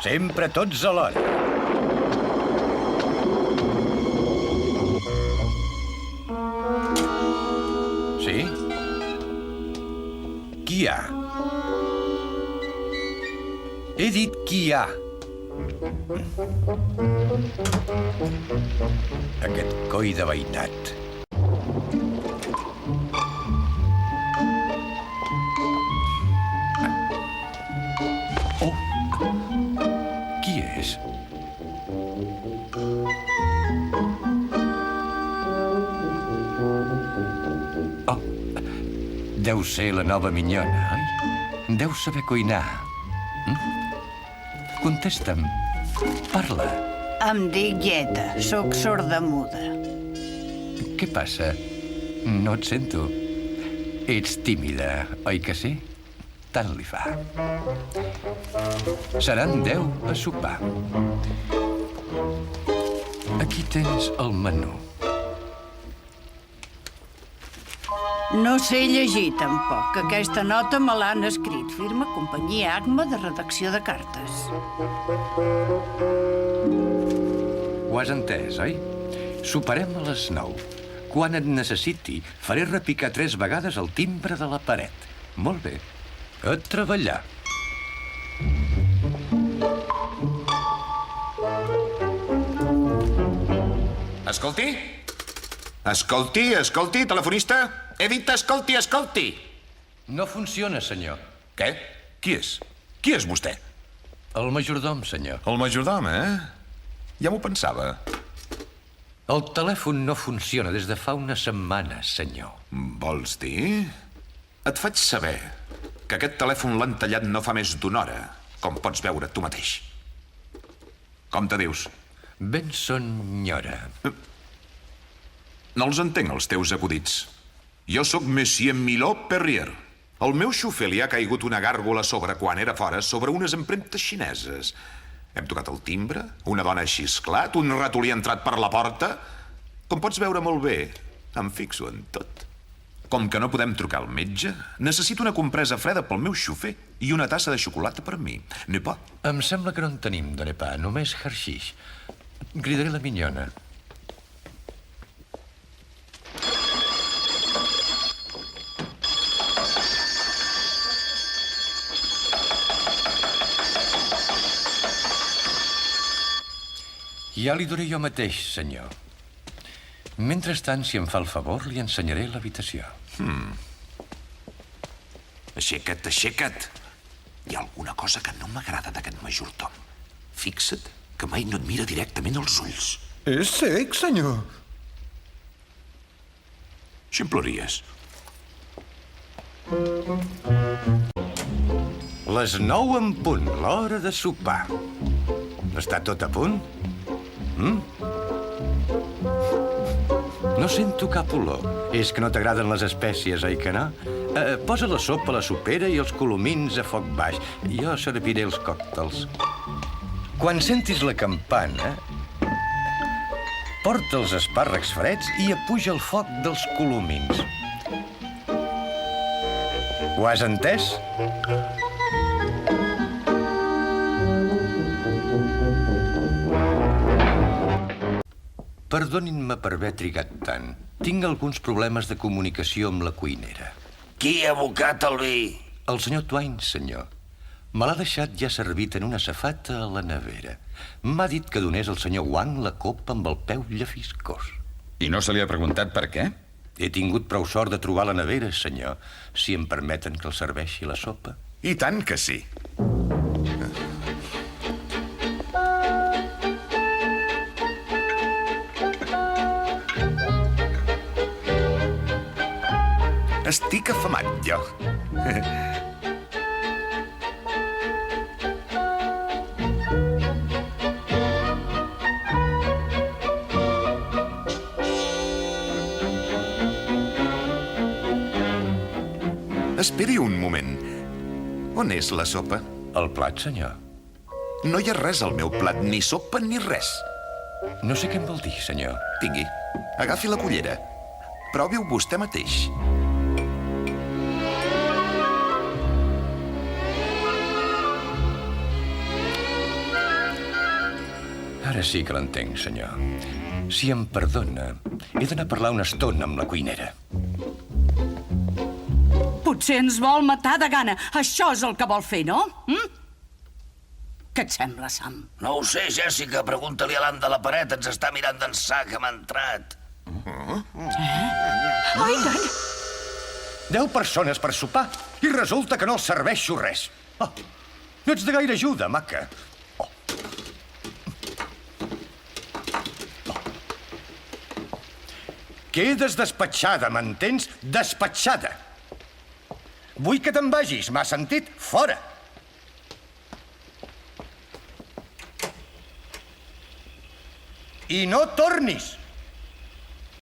Sempre tots alhora. Sí? Qui hi ha? He dit qui hi ha. Aquest coi de veïnat. Oh! Qui és? Oh! Deu ser la nova minyona, oi? Deu saber cuinar. Contesta'm. Parla. Em dic Ieta, sóc sorda-muda. Què passa? No et sento. Ets tímida, oi que sí? Tant li fa. Seran 10 a sopar. Aquí tens el menú. No sé llegir, tampoc. Aquesta nota me l'han escrit. Firma Companyia Acma de redacció de cartes. Ho has entès, oi? Soparem a les 9. Quan et necessiti, faré repicar 3 vegades el timbre de la paret. Molt bé. A treballar. Escolti? Escolti, telefonista? He dit escolti! No funciona, senyor. Què? Qui és? Qui és vostè? El majordom, senyor. El majordom, Ja m'ho pensava. El telèfon no funciona des de fa una setmana, senyor. Vols dir? Et faig saber que aquest telèfon l'han tallat no fa més d'una hora, com pots veure tu mateix. Com te dius? Benson Nyora. No els entenc, els teus acudits. Jo sóc Monsieur Milot Perrier. El meu xofer li ha caigut una gàrgola a sobre quan era fora sobre unes empremtes xineses. Hem tocat el timbre, una dona ha xisclat, un ratolí ha entrat per la porta. Com pots veure molt bé, em fixo en tot. Com que no podem trucar al metge, necessito una compresa freda pel meu xofer i una tassa de xocolata per mi. N'hi pot? Em sembla que no en tenim, dona Pa, només harsix. Cridaré la minyona. Ja li duré jo mateix, senyor. Mentrestant, si em fa el favor, li ensenyaré l'habitació. Aixeca't. Hi ha alguna cosa que no m'agrada d'aquest majordom. Fixa't que mai no et mira directament als ulls. És cec, senyor. Ximpleries. Les 9 en punt, l'hora de sopar. Està tot a punt? No sento cap olor. És que no t'agraden les espècies, oi que no? Posa la sopa a la sopera i els colomins a foc baix. Jo serviré els còctels. Quan sentis la campana, porta els espàrrecs freds i apuja el foc dels colomins. Ho has entès? Perdonin-me per haver trigat tant. Tinc alguns problemes de comunicació amb la cuinera. Qui ha abocat el vi? El senyor Twain, senyor. Me l'ha deixat ja servit en una safata a la nevera. M'ha dit que donés al senyor Wang la copa amb el peu llefiscós. I no se li ha preguntat per què? He tingut prou sort de trobar la nevera, senyor, si em permeten que el serveixi la sopa. I tant que sí. Estic afamat, jo. Esperi un moment. On és la sopa? El plat, senyor. No hi ha res al meu plat, ni sopa ni res. No sé què em vol dir, senyor. Tingui, agafi la cullera. Provi-ho vostè mateix. Ara sí que l'entenc, senyor. Si em perdona, he d'anar a parlar una estona amb la cuinera. Potser ens vol matar de gana. Això és el que vol fer, no? Què et sembla, Sam? No ho sé, Jessica, pregunta-li a l'Anna de la paret, ens està mirant d'ençà que m'ha entrat. Ai, tant! 10 persones per sopar i resulta que no els serveixo res. Oh, no ets de gaire ajuda, maca. Quedes despatxada, m'entens? Despatxada. Vull que te'n vagis, m'ha sentit? Fora! I no tornis!